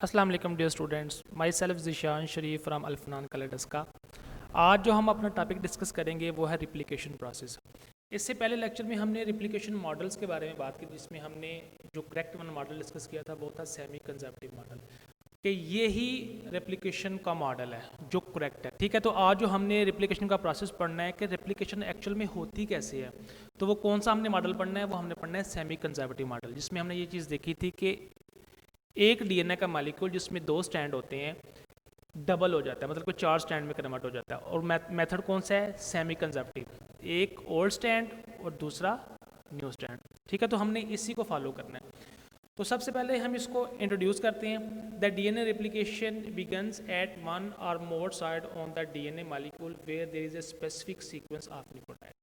अस्सलाम वालेकुम dear students, my self Zishan Sharif from Alfanan classes का। आज जो हम अपना टॉपिक डिस्कस करेंगे वो है रिप्लिकेशन प्रोसेस। इससे पहले लेक्चर में हमने रिप्लिकेशन मॉडल्स के बारे में बात की, जिसमें हमने जो करेक्ट वन मॉडल डिस्कस किया था वो था सेमी कंजर्वेटिव मॉडल, कि ये ही रेप्लिकेशन का मॉडल है जो करेक्ट है। ठीक है, तो आज जो हमने रिप्लिकेशन का प्रोसेस पढ़ना है कि रेप्लिकेशन एक्चुअल में होती कैसे है, तो वो कौन सा हमने मॉडल पढ़ना है, वो हमने पढ़ना है सेमी कंजर्वेटिव मॉडल, जिसमें हमने ये चीज़ देखी थी कि एक डीएनए का मॉलिक्यूल जिसमें दो स्टैंड होते हैं डबल हो जाता है, मतलब कोई चार स्टैंड में कन्वर्ट हो जाता है। और मेथड कौन सा है? सेमी कंजर्वेटिव, एक ओल्ड स्टैंड और दूसरा न्यू स्टैंड। ठीक है, तो हमने इसी को फॉलो करना है। तो सबसे पहले हम इसको इंट्रोड्यूस करते हैं। The DNA replication begins at one or more site on the DNA molecule where there is a specific sequence of nucleotide.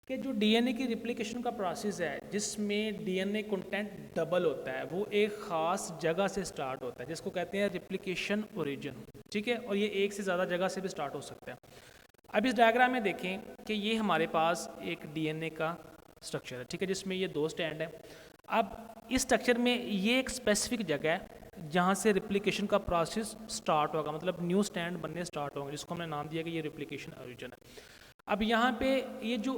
कि जो डीएनए की रिप्लिकेशन का प्रोसेस है जिसमें डीएनए कंटेंट डबल होता है, वो एक ख़ास जगह से स्टार्ट होता है जिसको कहते हैं रिप्लिकेशन ओरिजिन। ठीक है, और ये एक से ज़्यादा जगह से भी स्टार्ट हो सकता है। अब इस डायग्राम में देखें कि ये हमारे पास एक डीएनए का स्ट्रक्चर है, ठीक है, जिसमें ये दो स्टैंड है। अब इस स्ट्रक्चर में ये एक स्पेसिफिक जगह है जहाँ से रिप्लिकेशन का प्रोसेस स्टार्ट होगा, मतलब न्यू स्टैंड बनने स्टार्ट होंगे, जिसको हमने नाम दिया कि ये रिप्लिकेशन ओरिजिन है। अब यहाँ पे ये जो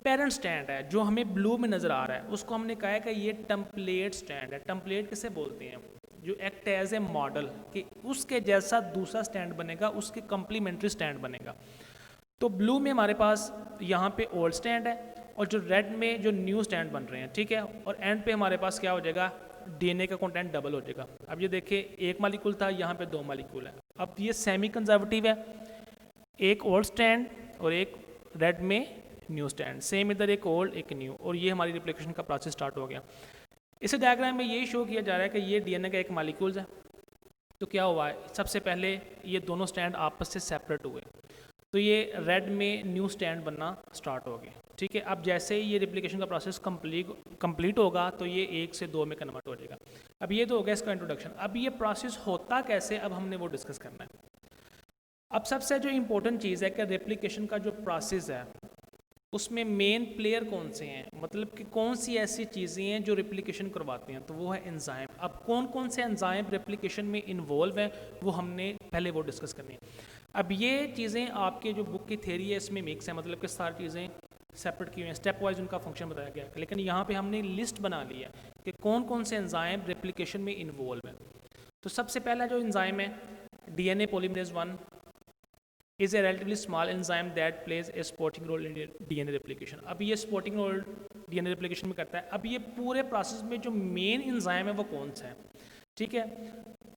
पेरेंट स्टैंड है जो हमें ब्लू में नज़र आ रहा है, उसको हमने कहा है कि ये टेम्पलेट स्टैंड है। टेम्पलेट किसे बोलते हैं? जो एक्ट एज ए मॉडल, कि उसके जैसा दूसरा स्टैंड बनेगा, उसके कम्प्लीमेंट्री स्टैंड बनेगा। तो ब्लू में हमारे पास यहाँ पे ओल्ड स्टैंड है और जो रेड में जो न्यू स्टैंड बन रहे हैं। ठीक है, और एंड पे हमारे पास क्या हो जाएगा? डीएनए का कंटेंट डबल हो जाएगा। अब ये देखिए, एक मॉलिक्यूल था, यहाँ पे दो मॉलिक्यूल है। अब ये सेमी कंजर्वेटिव है, एक ओल्ड स्टैंड और एक रेड में न्यू स्टैंड, सेम इधर एक ओल्ड एक न्यू, और ये हमारी रिप्लिकेशन का प्रोसेस स्टार्ट हो गया। इस डायग्राम में ये शो किया जा रहा है कि ये डीएनए का एक मॉलिक्यूल्स है। तो क्या हुआ है, सबसे पहले ये दोनों स्टैंड आपस से सेपरेट हुए, तो ये रेड में न्यू स्टैंड बनना स्टार्ट हो गए। ठीक है, अब जैसे ही ये रिप्लिकेशन का प्रोसेस कंप्लीट होगा तो ये एक से दो में कन्वर्ट हो जाएगा। अब ये तो हो गया इसका इंट्रोडक्शन। अब ये प्रोसेस होता कैसे, अब हमने वो डिस्कस करना है। अब सबसे जो इम्पोर्टेंट चीज़ है कि रेप्लिकेशन का जो प्रोसेस है उसमें मेन प्लेयर कौन से हैं, मतलब कि कौन सी ऐसी चीज़ें हैं जो रेप्लिकेशन करवाती हैं, तो वो है एंजाइम। अब कौन कौन से एंजाइम रेप्लिकेशन में इन्वॉल्व हैं वो हमने पहले वो डिस्कस करनी है। अब ये चीज़ें आपके जो बुक की थ्योरी है इसमें मिक्स है, मतलब कि सारी चीज़ें सेपरेट की हुई हैं, स्टेप वाइज उनका फंक्शन बताया गया है, लेकिन यहाँ पे हमने लिस्ट बना ली है कि कौन कौन से एंजाइम रेप्लिकेशन में इन्वॉल्व हैं। तो सबसे पहला जो एंजाइम है DNA polymerase 1 is a relatively small enzyme that plays a supporting role in DNA replication। अब ये supporting role DNA replication में करता है। अब ये पूरे प्रोसेस में जो मेन एंजाइम है वो कौन सा है? ठीक है,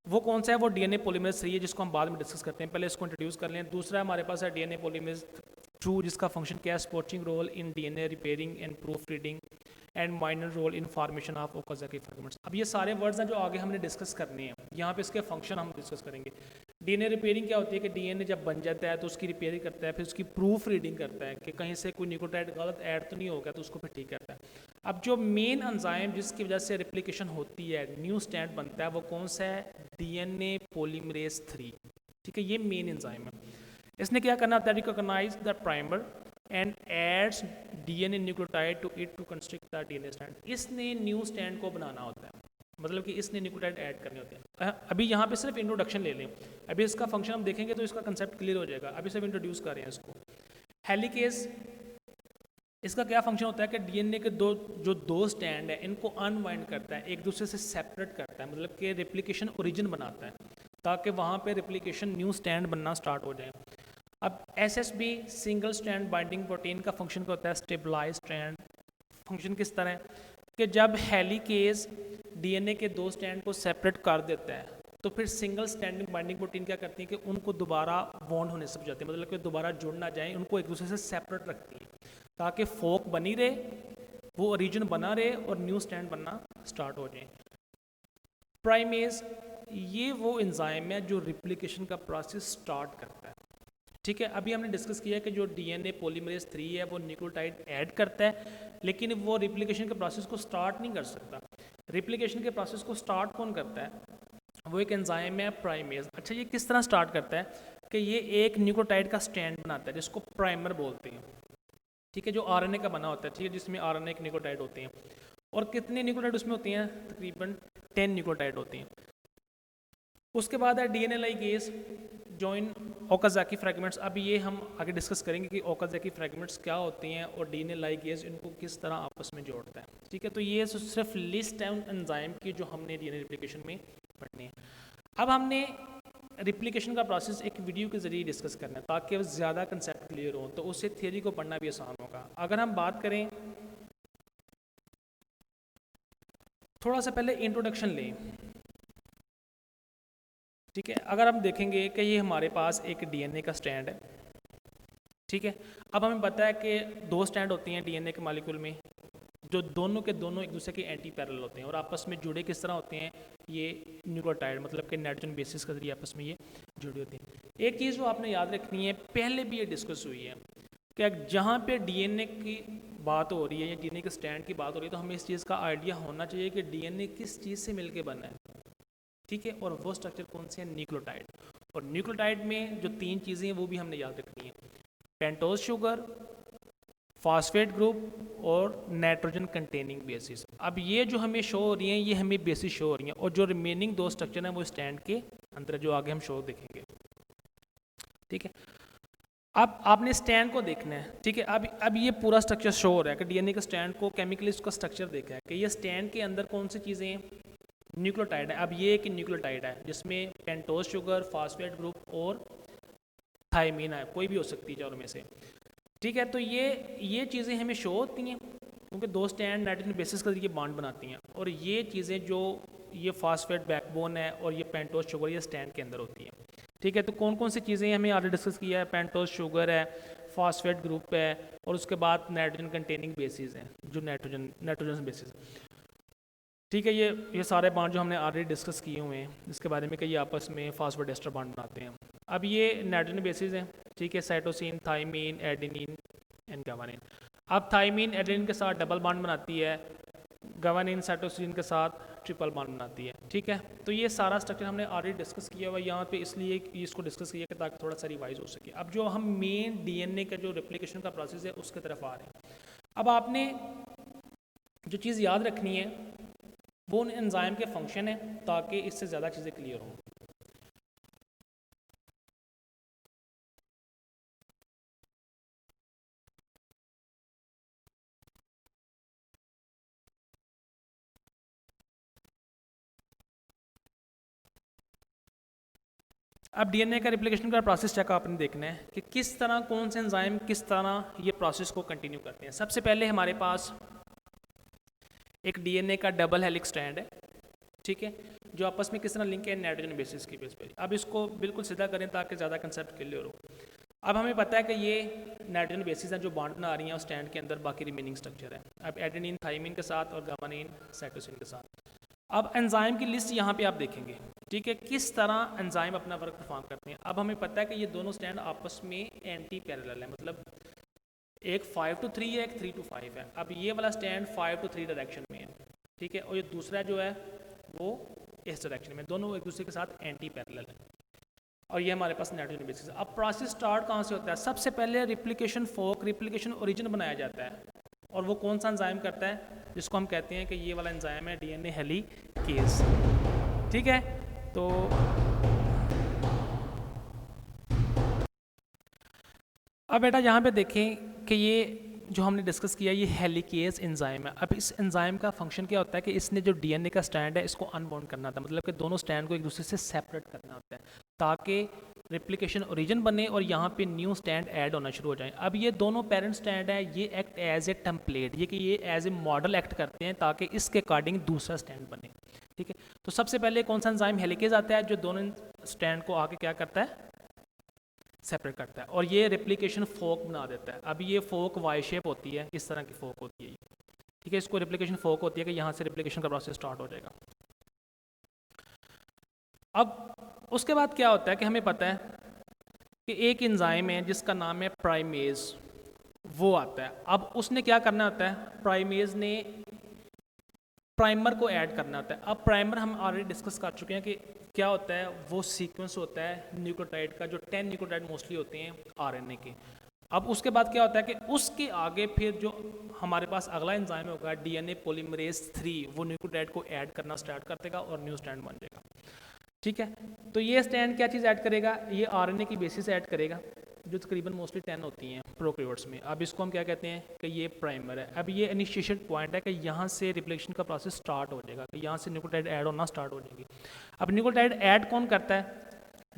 वो कौन सा है? वो डीएनए पॉलीमरेज 3 है, जिसको हम बाद में डिस्कस करते हैं, पहले इसको इंट्रोड्यूस कर लें। दूसरा हमारे पास है डीएनए पॉलीमरेज 2, जिसका फंक्शन क्या है? Supporting role in DNA repairing and proof reading and minor role in formation of Okazaki fragments. अब ये सारे वर्ड्स हैं जो आगे हमने डिस्कस करने हैं, यहाँ पे इसके फंक्शन हम डिस्कस करेंगे। डीएनए रिपेयरिंग क्या होती है कि डीएनए जब बन जाता है तो उसकी रिपेयरिंग करता है, फिर उसकी प्रूफ रीडिंग करता है कि कहीं से कोई न्यूक्लियोटाइड गलत ऐड तो नहीं हो गया, तो उसको फिर ठीक करता है। अब जो मेन एंजाइम जिसकी वजह से रिप्लिकेशन होती है, न्यू स्टैंड बनता है, वो कौन सा है? DNA polymerase 3। ठीक है, ये मेन एंजाइम है। इसने क्या करना होता है? Recognise the primer and adds DNA nucleotide to it to construct the DNA stand. इसने न्यू स्टैंड को बनाना होता है, मतलब कि इसने न्यूक्लियोटाइड ऐड करने होते हैं। अभी यहाँ पे सिर्फ इंट्रोडक्शन ले लें, अभी इसका फंक्शन हम देखेंगे तो इसका कंसेप्ट क्लियर हो जाएगा। अभी सिर्फ इंट्रोड्यूस कर रहे हैं इसको। हेलिकेज, इसका क्या फंक्शन होता है कि डीएनए के दो स्टैंड है इनको अनवाइंड करता है, एक दूसरे से सेपरेट करता है, मतलब कि रेप्लिकेशन ओरिजिन बनाता है, ताकि वहाँ पे रेप्लिकेशन न्यू स्टैंड बनना स्टार्ट हो जाए। अब SSB single stand binding protein का फंक्शन क्या होता है? Stabilise stand. फंक्शन किस तरह है कि जब हेलिकेज डीएनए के दो स्टैंड को सेपरेट कर देता है तो फिर सिंगल स्टैंडिंग बाइंडिंग प्रोटीन क्या करती है कि उनको दोबारा बॉन्ड होने से बचाती है, मतलब कि दोबारा जुड़ ना जाए, उनको एक दूसरे से सेपरेट रखती है ताकि फोक बनी रहे, वो ओरिजिन बना रहे और न्यू स्टैंड बनना स्टार्ट हो जाए। प्राइमेज, ये वो एंजाइम है जो रिप्लिकेशन का प्रोसेस स्टार्ट करता है। ठीक है, अभी हमने डिस्कस किया कि जो डीएनए पॉलीमरेज 3 है वो न्यूक्लियोटाइड ऐड करता है, लेकिन वो रिप्लिकेशन के प्रोसेस को स्टार्ट नहीं कर सकता। रिप्लिकेशन के प्रोसेस को स्टार्ट कौन करता है? वो एक एंजाइम है प्राइमेज। अच्छा, ये किस तरह स्टार्ट करता है कि ये एक न्यूक्लियोटाइड का स्टैंड बनाता है जिसको प्राइमर बोलते हैं। ठीक है, जो आरएनए का बना होता है, ठीक है, जिसमें आरएनए के न्यूक्लियोटाइड होते हैं। और कितने न्यूक्लियोटाइड उसमें होती हैं? तकरीबन 10 न्यूक्लियोटाइड होती हैं। उसके बाद है DNA ligase join Okazaki fragments. अब ये हम आगे डिस्कस करेंगे कि ओकाज़ाकी फ्रैगमेंट्स क्या होती हैं और डीएनए लाइगेज इनको किस तरह आपस में जोड़ता है। ठीक है, तो ये सिर्फ लिस्ट है उन एंजाइम की जो हमने डीएनए रिप्लिकेशन में पढ़नी है। अब हमने रिप्लिकेशन का प्रोसेस एक वीडियो के ज़रिए डिस्कस करना है ताकि ज़्यादा कंसेप्ट क्लियर हो, तो उससे थ्योरी को पढ़ना भी आसान होगा। अगर हम बात करें, थोड़ा सा पहले इंट्रोडक्शन लें। ठीक है, अगर हम देखेंगे कि ये हमारे पास एक डीएनए का स्टैंड है। ठीक है, अब हमें पता है कि दो स्टैंड होती हैं डीएनए के मॉलिक्यूल में, जो दोनों के दोनों एक दूसरे के एंटी पैरेलल होते हैं और आपस में जुड़े किस तरह होते हैं, ये न्यूक्लियोटाइड मतलब कि नाइट्रोजन बेसिस के जरिए आपस में ये जुड़े होते हैं। एक चीज़ जो आपने याद रखनी है, पहले भी ये डिस्कस हुई है कि जहाँ पे डीएनए की बात हो रही है या डीएनए के स्टैंड की बात हो रही है, तो हमें इस चीज़ का आइडिया होना चाहिए कि डीएनए किस चीज़ से मिलके बना है। ठीक है, और वो स्ट्रक्चर कौन से है, न्यूक्लियोटाइड। और न्यूक्लियोटाइड में जो तीन चीज़ें हैं वो भी हमने याद रखनी है, पेंटोज शुगर, फॉस्फेट ग्रुप और नाइट्रोजन कंटेनिंग बेसिस। अब ये जो हमें शो हो रही हैं ये हमें बेसिस शो हो रही हैं, और जो रिमेनिंग दो स्ट्रक्चर हैं वो स्टैंड के अंदर, जो आगे हम शो देखेंगे। ठीक है, अब आपने स्टैंड को देखना है। ठीक है, अब ये पूरा स्ट्रक्चर शो हो रहा है कि डीएनए के स्टैंड को केमिकली उसका स्ट्रक्चर देखा है कि ये स्टैंड के अंदर कौन सी चीज़ें हैं, न्यूक्लियोटाइड है। अब ये एक न्यूक्लियोटाइड है जिसमें पेंटोज शुगर, फॉस्फेट ग्रुप और थायमीन है, कोई भी हो सकती है चारों में से। ठीक है, तो ये चीज़ें हमें शो होती हैं क्योंकि दो स्टैंड नाइट्रोजन बेसिस के जरिए बॉन्ड बनाती हैं, और ये चीज़ें जो ये फॉस्फेट बैकबोन है और ये पेंटोज शुगर ये स्टैंड के अंदर होती हैं। ठीक है, तो कौन कौन सी चीज़ें हमें आगे डिस्कस किया है, पेंटोज शुगर है, फॉस्फेट ग्रुप है, और उसके बाद नाइट्रोजन कंटेनिंग बेसिस हैं जो नाइट्रोजन बेसिस। ठीक है, ये सारे बॉन्ड जो हमने ऑलरेडी डिस्कस किए हुए हैं, जिसके बारे में कि ये आपस में फॉस्फोडेस्टर बॉन्ड बनाते हैं। अब ये नाइट्रोजन बेसिस हैं। ठीक है, साइटोसिन, थायमीन, एडेनिन एंड गवानिन। अब थायमीन एडेनिन के साथ डबल बॉन्ड बनाती है, गवानिन साइटोसिन के साथ ट्रिपल बॉन्ड बनाती है। ठीक है, तो ये सारा स्ट्रक्चर हमने ऑलरेडी डिस्कस किया हुआ है यहाँ पे, इसलिए इसको डिस्कस किया कि ताकि थोड़ा सा रिवाइज हो सके। अब जो हम मेन डीएनए का जो रेप्लिकेशन का प्रोसेस है उसके तरफ आ रहे हैं। अब आपने जो चीज़ याद रखनी है वो उन एंजाइम के फंक्शन है ताकि इससे ज़्यादा चीज़ें क्लियर हों। अब डीएनए का रिप्लिकेशन का प्रोसेस चेक आपने देखना है कि किस तरह कौन से एंजाइम किस तरह ये प्रोसेस को कंटिन्यू करते हैं। सबसे पहले हमारे पास एक डीएनए का डबल हेलिक्स स्ट्रैंड है। ठीक है, जो आपस में किस तरह लिंक है, नाइट्रोजन बेसिस की बेस पर। अब इसको बिल्कुल सीधा करें ताकि ज़्यादा कंसेप्ट क्लियर हो। अब हमें पता है कि ये नाइट्रोजन बेसिस हैं जो बॉन्ड बना रही हैं और स्टैंड के अंदर बाकी रिमेनिंग स्ट्रक्चर है। अब एडेनिन थायमीन के साथ और गामानिन साइटोसिन के साथ। अब एंजाइम की लिस्ट यहाँ पे आप देखेंगे। ठीक है, किस तरह एंजाइम अपना वर्क परफॉर्म करते हैं। अब हमें पता है कि ये दोनों स्टैंड आपस में एंटी पैरेलल है, मतलब एक 5 to 3 है, एक 3 to 5 है। अब ये वाला स्टैंड 5 to 3 डायरेक्शन में है। ठीक है, और ये दूसरा जो है वो इस डायरेक्शन में, दोनों एक दूसरे के साथ एंटी पैरेलल है। और ये हमारे पास नाइट्रोजन बेसिस है। अब प्रोसेस स्टार्ट कहाँ से होता है, सबसे पहले रिप्लिकेशन फोक, रिप्लिकेशन ओरिजिन बनाया जाता है, और वो कौन सा एंजाइम करता है, जिसको हम कहते हैं कि ये वाला एंजाइम है डीएनए हेलिकेज। ठीक है, तो अब बेटा यहाँ पे देखें कि ये जो हमने डिस्कस किया ये हेलिकेज एंजाइम है। अब इस एंजाइम का फंक्शन क्या होता है कि इसने जो डीएनए का स्टैंड है इसको अनबॉन्ड करना था, मतलब कि दोनों स्टैंड को एक दूसरे से सेपरेट करना होता है ताकि रिप्लिकेशन ओरिजिन बने और यहाँ पे न्यू स्टैंड ऐड होना शुरू हो जाए। अब ये दोनों पेरेंट स्टैंड है, ये एक्ट एज ए टेम्पलेट, ये एज ए मॉडल एक्ट करते हैं ताकि इसके अकॉर्डिंग दूसरा स्टैंड बने। ठीक है, तो सबसे पहले कौन सा एंजाइम हेलिकेज आता है जो दोनों स्टैंड को आके क्या करता है, सेपरेट करता है, और ये रेप्लिकेशन फोक बना देता है। अब ये फोक वाई शेप होती है, इस तरह की फोक होती है। ठीक है, इसको रेप्लिकेशन फोक होती है कि यहाँ से रेप्लिकेशन का प्रोसेस स्टार्ट हो जाएगा। अब उसके बाद क्या होता है कि हमें पता है कि एक एंजाइम है जिसका नाम है प्राइमेज, वो आता है। अब उसने क्या करना होता है, प्राइमेज ने प्राइमर को ऐड करना होता है। अब प्राइमर हम ऑलरेडी डिस्कस कर चुके हैं कि क्या होता है, वो सीक्वेंस होता है न्यूक्लियोटाइड का, जो 10 न्यूक्लियोटाइड मोस्टली होते हैं आरएनए के। अब उसके बाद क्या होता है कि उसके आगे फिर जो हमारे पास अगला एंजाइम होगा डीएनए पॉलीमरेज 3, वो न्यूक्लियोटाइड को ऐड करना स्टार्ट कर देगा और न्यू स्टैंड बन जाएगा। ठीक है। तो ये स्टैंड क्या चीज़ ऐड करेगा, ये आरएनए की बेसिस ऐड करेगा जो तकरीबन मोस्टली 10 होती हैं प्रोकैरियोट्स में। अब इसको हम क्या कहते हैं कि ये प्राइमर है। अब ये इनिशिएशन पॉइंट है कि यहाँ से रिप्लिकेशन का प्रोसेस स्टार्ट हो जाएगा, कि यहाँ से न्यूक्लियोटाइड ऐड होना स्टार्ट हो जाएगी। अब न्यूक्लियोटाइड ऐड कौन करता है,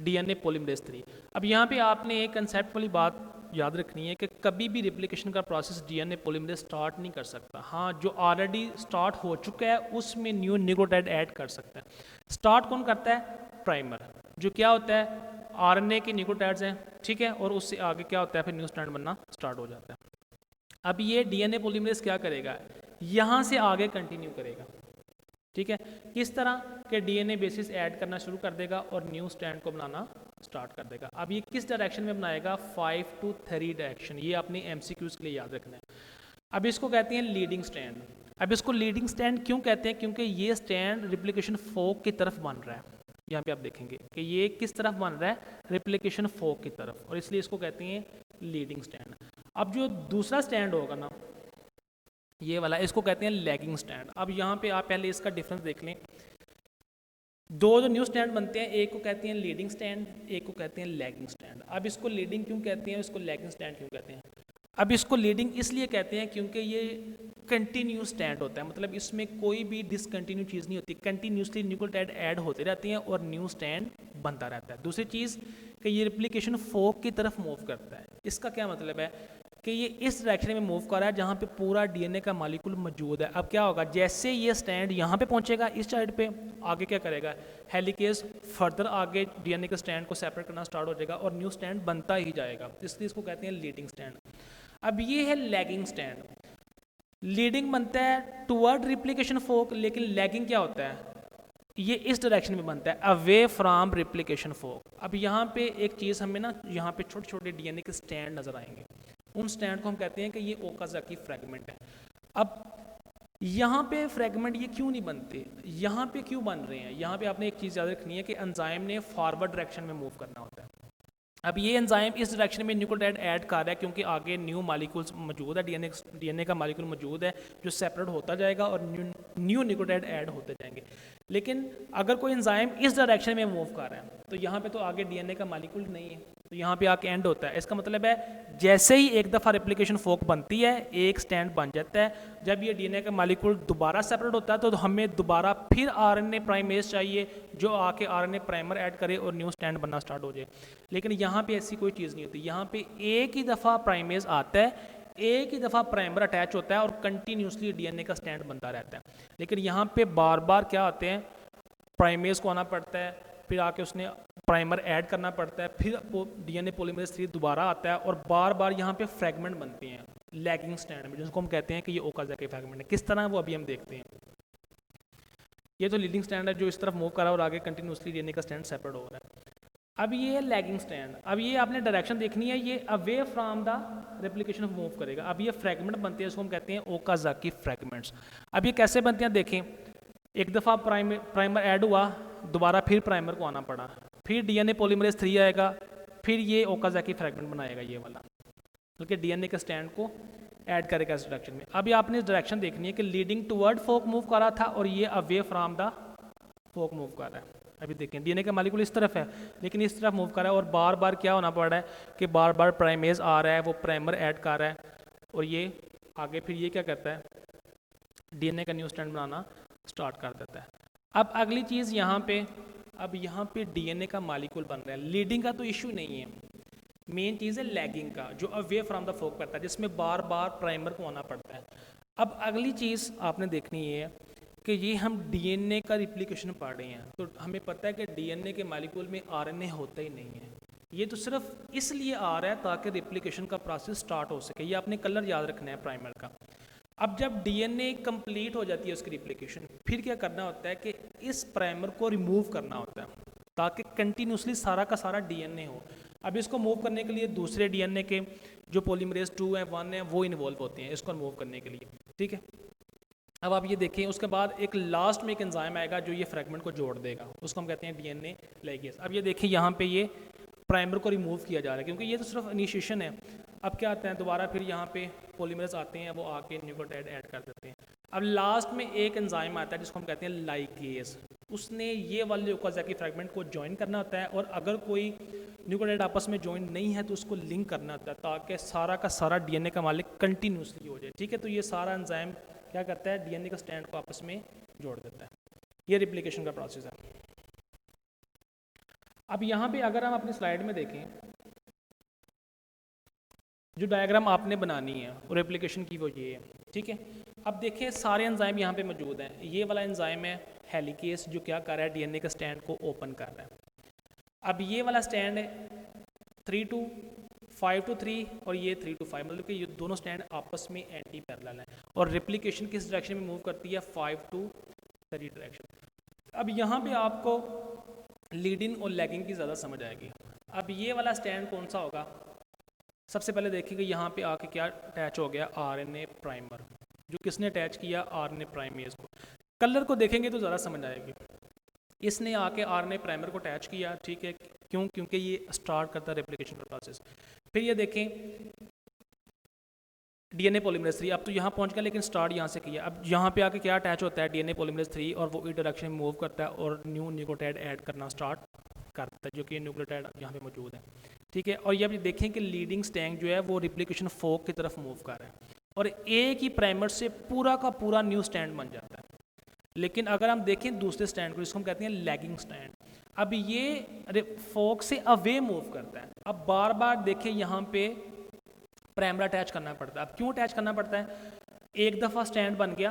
डीएनए पॉलीमरेज 3। अब यहाँ पे आपने एक कंसेप्ट वाली बात याद रखनी है कि कभी भी रिप्लिकेशन का प्रोसेस डीएनए पॉलीमरेज स्टार्ट नहीं कर सकता। हाँ, जो ऑलरेडी स्टार्ट हो चुका है उसमें न्यू न्यूक्लियोटाइड ऐड कर सकता है। स्टार्ट कौन करता है, प्राइमर, जो क्या होता है आरएनए के न्यूक्लियोटाइड्स हैं, ठीक है, और उससे आगे क्या होता है फिर न्यू स्ट्रैंड बनना स्टार्ट हो जाता है। अब ये डीएनए पॉलीमरेज क्या करेगा, यहाँ से आगे कंटिन्यू करेगा, ठीक है। किस तरह के डीएनए बेसिस ऐड करना शुरू कर देगा और न्यू स्ट्रैंड को बनाना स्टार्ट कर देगा। अब ये किस डायरेक्शन में बनाएगा, 5 to 3 डायरेक्शन। ये अपनी एमसीक्यूज के लिए याद रखना है। अब इसको कहते हैं लीडिंग स्टैंड। अब इसको लीडिंग स्टैंड क्यों कहते हैं, क्योंकि ये स्टैंड रिप्लिकेशन फोक की तरफ बन रहा है। यहाँ पे आप देखेंगे कि ये किस तरफ बन रहा है, रिप्लिकेशन फोक की तरफ, और इसलिए इसको कहते हैं लीडिंग स्टैंड। अब जो दूसरा स्टैंड होगा ना, ये वाला, इसको कहते हैं लैगिंग स्टैंड। अब यहाँ पे आप पहले इसका डिफरेंस देख लें। दो जो न्यू स्टैंड बनते हैं, एक को कहते हैं लीडिंग स्टैंड, एक को कहते हैं लैगिंग स्टैंड। अब इसको लीडिंग क्यों कहते हैं, इसको लैगिंग स्टैंड क्यों कहते हैं। अब इसको लीडिंग इसलिए कहते हैं क्योंकि ये कंटिन्यू स्टैंड होता है, मतलब इसमें कोई भी डिसकंटिन्यू चीज़ नहीं होती, कंटिन्यूसली न्यूक्लियोटाइड ऐड होते रहते हैं और न्यू स्टैंड बनता रहता है। दूसरी चीज़ कि ये रिप्लिकेशन फोक की तरफ मूव करता है। इसका क्या मतलब है कि ये इस डायरेक्शन में मूव कर रहा है जहाँ पे पूरा डीएनए का मॉलिक्यूल मौजूद है। अब क्या होगा, जैसे ये स्टैंड यहाँ पे पहुँचेगा इस साइड पे, आगे क्या करेगा, हेलिकेज फर्दर आगे डीएनए के स्टैंड को सेपरेट करना स्टार्ट हो जाएगा और न्यू स्टैंड बनता ही जाएगा, इसलिए इसको कहते हैं लीडिंग स्टैंड। अब ये है लैगिंग स्टैंड। लीडिंग बनता है टुवर्ड रिप्लिकेशन फोक, लेकिन लैगिंग क्या होता है, ये इस डायरेक्शन में बनता है, अवे फ्रॉम रिप्लिकेशन फोक। अब यहाँ पे एक चीज़ हमें ना, यहाँ पे छोटे छोटे डीएनए के स्टैंड नजर आएंगे, उन स्टैंड को हम कहते हैं कि ये ओकाज़ाकी फ्रैगमेंट है। अब यहाँ पे फ्रैगमेंट ये क्यों नहीं बनते, यहाँ पे क्यों बन रहे हैं, यहाँ पे आपने एक चीज़ याद रखनी है कि एंजाइम ने फॉरवर्ड डायरेक्शन में मूव करना होता है। अब ये एंजाइम इस डायरेक्शन में न्यूक्लियोटाइड ऐड कर रहा है क्योंकि आगे न्यू मॉलिक्यूल्स मौजूद है, डीएनए का मॉलिक्यूल मौजूद है जो सेपरेट होता जाएगा और न्यू न्यूक्लियोटाइड ऐड होते जाएंगे। लेकिन अगर कोई एंजाइम इस डायरेक्शन में मूव कर रहा है तो यहाँ पे तो आगे डीएनए का मॉलिक्यूल नहीं है, तो यहाँ पे आके एंड होता है। इसका मतलब है जैसे ही एक दफ़ा रेप्लिकेशन फोक बनती है, एक स्टैंड बन जाता है। जब ये डीएनए का मॉलिक्यूल दोबारा सेपरेट होता है तो हमें दोबारा फिर आरएनए प्राइमेज चाहिए जो आके आरएनए प्राइमर ऐड करे और न्यू स्टैंड बनना स्टार्ट हो जाए। लेकिन यहाँ पे ऐसी कोई चीज़ नहीं होती, यहाँ पे एक ही दफ़ा प्राइमेज आता है, एक ही दफ़ा प्राइमर अटैच होता है और कंटिन्यूसली डीएनए का स्टैंड बनता रहता है। लेकिन यहाँ पे बार बार क्या आते हैं, प्राइमेज को आना पड़ता है, फिर आके उसने प्राइमर ऐड करना पड़ता है, फिर डीएनए पॉलीमरेज 3 दोबारा आता है और बार बार यहाँ पे फ्रैगमेंट बनते हैं लैगिंग स्टैंड में, जिसको हम कहते हैं कि ये ओकाज़ाकी फ्रैगमेंट है। किस तरह वो अभी हम देखते हैं। ये तो लीडिंग स्टैंड है जो इस तरफ मूव कर रहा है और आगे कंटिन्यूसली डीएनए का स्टैंड सेपरेट हो रहा है। अब ये है लैगिंग स्टैंड। अब ये आपने डायरेक्शन देखनी है, ये away from the replication move करेगा। अब ये फ्रैगमेंट बनते हैं, इसको हम कहते हैं ओकाज़ाकी फ्रैगमेंट्स। अब ये कैसे बनते हैं देखें, एक दफ़ा प्राइमर ऐड हुआ, दोबारा फिर प्राइमर को आना पड़ा, फिर डीएनए पॉलीमरेज 3 आएगा, फिर ये ओकाज़ाकी फ्रैगमेंट बनाएगा ये वाला, बल्कि डीएनए के स्टैंड को ऐड करेगा इस डायरेक्शन में। अभी आपने इस डायरेक्शन देखनी है कि लीडिंग टुवर्ड फोक मूव कर रहा था और ये अवे फ्रॉम द फोक मूव कर रहा है। अभी देखें डीएनए का मॉलिक्यूल इस तरफ है लेकिन इस तरफ मूव कर रहा है और बार बार क्या होना पड़ रहा है कि बार बार प्राइमेज आ रहा है, वो प्राइमर ऐड कर रहा है और ये आगे फिर ये क्या करता है, डीएनए का न्यू स्टैंड बनाना स्टार्ट कर देता है। अब अगली चीज़ यहाँ पे, अब यहाँ पे डीएनए का मॉलिक्यूल बन रहा है। लीडिंग का तो इशू नहीं है, मेन चीज़ है लैगिंग का जो अवे फ्रॉम द फोक करता है, जिसमें बार बार प्राइमर को आना पड़ता है। अब अगली चीज़ आपने देखनी है कि ये हम डीएनए का रिप्लिकेशन पढ़ रहे हैं, तो हमें पता है कि डीएनए के मॉलिक्यूल में आरएनए होता ही नहीं है। ये तो सिर्फ इसलिए आ रहा है ताकि रिप्लिकेशन का प्रोसेस स्टार्ट हो सके। ये आपने कलर याद रखना है प्राइमर का। अब जब डीएनए कंप्लीट हो जाती है उसकी रिप्लिकेशन, फिर क्या करना होता है कि इस प्राइमर को रिमूव करना होता है ताकि कंटिन्यूसली सारा का सारा डीएनए हो। अब इसको मूव करने के लिए दूसरे डीएनए के जो पॉलीमरेज 2 है 1 है वो इन्वॉल्व होते हैं इसको मूव करने के लिए, ठीक है। अब आप ये देखें, उसके बाद एक लास्ट में एक एंजाइम आएगा जो ये फ्रैगमेंट को जोड़ देगा, उसको हम कहते हैं डीएनए लिगेज। अब ये देखें यहाँ पे ये प्राइमर को रिमूव किया जा रहा है क्योंकि ये तो सिर्फ इनिशिएशन है। अब क्या आता है, दोबारा फिर यहाँ पे पॉलीमरेज आते हैं, वो आके न्यूक्लियोटाइड ऐड कर देते हैं। अब लास्ट में एक एंजाइम आता है जिसको हम कहते हैं लाइगेज। उसने ये वाले ओकाज़ाकी फ्रैगमेंट को ज्वाइन करना होता है, और अगर कोई न्यूक्लियोटाइड आपस में ज्वाइन नहीं है तो उसको लिंक करना होता है ताकि सारा का सारा डीएनए का मालिक कंटिन्यूसली हो जाए। ठीक है, तो ये सारा एंजाइम क्या करता है, डीएनए का स्टैंड को आपस में जोड़ देता है। ये रिप्लिकेशन का प्रोसेस है। अब यहाँ पे अगर हम अपनी स्लाइड में देखें, जो डायग्राम आपने बनानी है और रेप्लिकेशन की वो ये है। ठीक है, अब देखिए सारे एंजाइम यहाँ पे मौजूद हैं। ये वाला एंजाइम है हेलिकेस, जो क्या कर रहा है, डीएनए के स्टैंड को ओपन कर रहा है। अब ये वाला स्टैंड है 3 to 5 to 3 और ये 3 to 5, मतलब कि ये दोनों स्टैंड आपस में एंटी पैरेलल हैं, और रेप्लिकेशन किस डायरेक्शन में मूव करती है, 5 to 3 डायरेक्शन। अब यहाँ पे आपको लीडिंग और लैगिंग की ज़्यादा समझ आएगी। अब ये वाला स्टैंड कौन सा होगा, सबसे पहले देखिएगा यहाँ पे आके क्या अटैच हो गया, आरएनए प्राइमर। जो किसने अटैच किया, आरएनए प्राइमेज को। कलर को देखेंगे तो ज़्यादा समझ आएगी। इसने आके आरएनए प्राइमर को अटैच किया। ठीक है, क्यों, क्योंकि ये स्टार्ट करता है रेप्लिकेशन का प्रोसेस। फिर ये देखें डीएनए पॉलीमरेज 3, अब तो यहाँ पहुँच गया लेकिन स्टार्ट यहाँ से किया। अब यहाँ पे आके क्या अटैच होता है, डीएनए पॉलीमरेज 3, और वो इस डायरेक्शन में मूव करता है और न्यू न्यूक्लियोटाइड ऐड करना स्टार्ट करता है, जो कि न्यूक्लियोटाइड यहाँ पे मौजूद है। ठीक है, और ये भी देखें कि लीडिंग स्टैंड जो है वो रिप्लिकेशन फोक की तरफ मूव कर रहा है, और एक ही प्राइमर से पूरा का पूरा न्यू स्टैंड बन जाता है। लेकिन अगर हम देखें दूसरे स्टैंड को, जिसको हम कहते हैं लैगिंग स्टैंड, अब ये फोक से अवे मूव करता है। अब बार बार देखें यहाँ पे प्राइमर अटैच करना पड़ता है। अब क्यों अटैच करना पड़ता है, एक दफ़ा स्टैंड बन गया,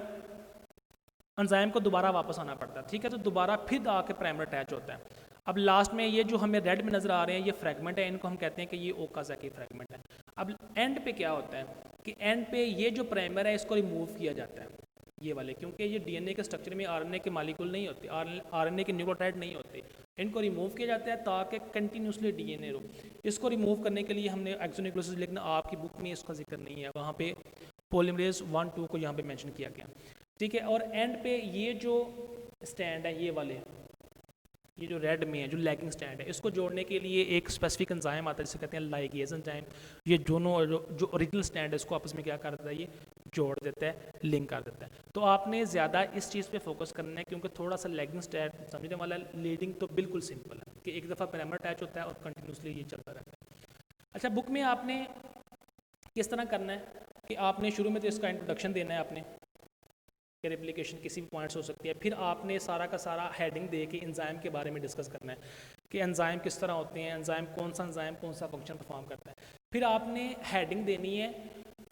एंजाइम को दोबारा वापस आना पड़ता है। ठीक है, तो दोबारा फिर आके प्राइमर अटैच होता है। अब लास्ट में ये जो हमें रेड में नज़र आ रहे हैं, ये फ्रैगमेंट है, इनको हम कहते हैं कि ये ओकाज़ाकी फ्रैगमेंट है। अब एंड पे क्या होता है कि एंड पे ये जो प्राइमर है इसको रिमूव किया जाता है, ये वाले, क्योंकि ये डीएनए के स्ट्रक्चर में आरएनए के मालिक्यूल नहीं होते, आरएनए के न्यूक्लियोटाइड नहीं होते, इनको रिमूव किया जाता है ताकि कंटिन्यूसली डीएनए हो। इसको रिमूव करने के लिए हमने एक्सोन्यूक्लियोसिस, लेकिन आपकी बुक में इसका जिक्र नहीं है, वहाँ पे पॉलीमरेज 1, 2 को यहाँ पे मेंशन किया गया। ठीक है, और एंड पे ये जो स्टैंड है, ये वाले, ये जो रेड में है, जो लैगिंग स्टैंड है, इसको जोड़ने के लिए एक स्पेसिफिक एंजाइम आता है जिसे कहते हैं लाइगेज एंजाइम। ये दोनों जो ओरिजिनल स्टैंड है इसको आपस में क्या कर देता है, ये जोड़ देता है, लिंक कर देता है। तो आपने ज़्यादा इस चीज़ पे फोकस करना है, क्योंकि थोड़ा सा लैगिंग स्टैंड समझने वाला, लीडिंग तो बिल्कुल सिंपल है कि एक दफ़ा प्राइमर अटैच होता है और कंटिन्यूसली ये चलता रहता है। अच्छा, बुक में आपने किस तरह करना है कि आपने शुरू में तो इसका इंट्रोडक्शन देना है आपने, रेप्लिकेशन किसी भी पॉइंट से हो सकती है। फिर आपने सारा का सारा हेडिंग दे के एंजाइम के बारे में डिस्कस करना है कि एंजाइम किस तरह होते हैं, एंजाइम कौन सा फंक्शन परफॉर्म करता है। फिर आपने हेडिंग देनी है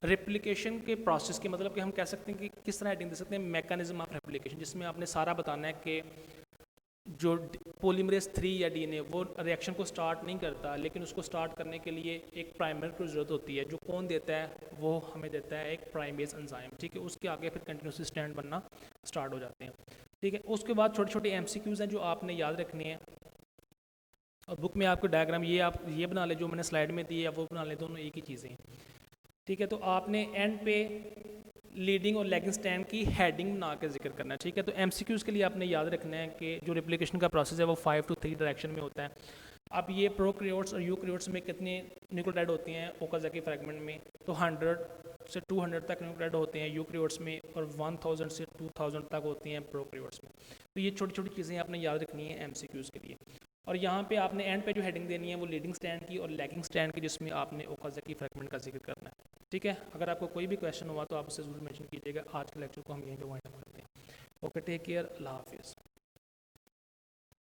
रेप्लिकेशन के प्रोसेस की, मतलब कि हम कह सकते हैं कि किस तरह हेडिंग दे सकते हैं, मैकेनिज्म ऑफ रेप्लिकेशन, जिसमें आपने सारा बताना है कि जो पॉलीमरेज 3 या डीएनए वो रिएक्शन को स्टार्ट नहीं करता, लेकिन उसको स्टार्ट करने के लिए एक प्राइमर की ज़रूरत होती है, जो कौन देता है, वो हमें देता है एक प्राइमेज एंजाइम। ठीक है, उसके आगे फिर कंटिन्यूसली स्टैंड बनना स्टार्ट हो जाते हैं। ठीक है, उसके बाद छोटे छोटे एमसीक्यूज़ हैं जो आपने याद रखने हैं, और बुक में आपको डायग्राम ये आप ये बना ले, जो मैंने स्लाइड में दी है वो बना ले, दोनों एक ही चीज़ें हैं। ठीक है, तो आपने एंड पे लीडिंग और लैगिंग स्टैंड की हेडिंग बना के जिक्र करना है। ठीक है, तो एमसीक्यूज़ के लिए आपने याद रखना है कि जो रेप्लिकेशन का प्रोसेस है वो 5 to 3 डायरेक्शन में होता है। अब ये प्रोकैरियोट्स और यूकैरियोट्स में कितने न्यूक्लियोटाइड होते हैं ओकाज़ाकी फ्रैगमेंट में, तो 100 से 200 तक न्यूक्लियोटाइड होते हैं यूकैरियोट्स में, और 1000 से 2000 तक होती हैं प्रोकैरियोट्स में। तो ये छोटी छोटी चीज़ें आपने याद रखनी है एमसीक्यूज़ के लिए। और यहाँ पे आपने एंड पे जो हेडिंग देनी है वो लीडिंग स्टैंड की और लैगिंग स्टैंड की, जिसमें आपने ओकाज़ाकी फ्रैगमेंट का जिक्र करना है। ठीक है, अगर आपको कोई भी क्वेश्चन हुआ तो आप उससे ज़रूर मेंशन कीजिएगा। आज के लेक्चर को हम यहीं पे वाइंड अप करते हैं। ओके, टेक केयर, अल्लाह हाफिज़।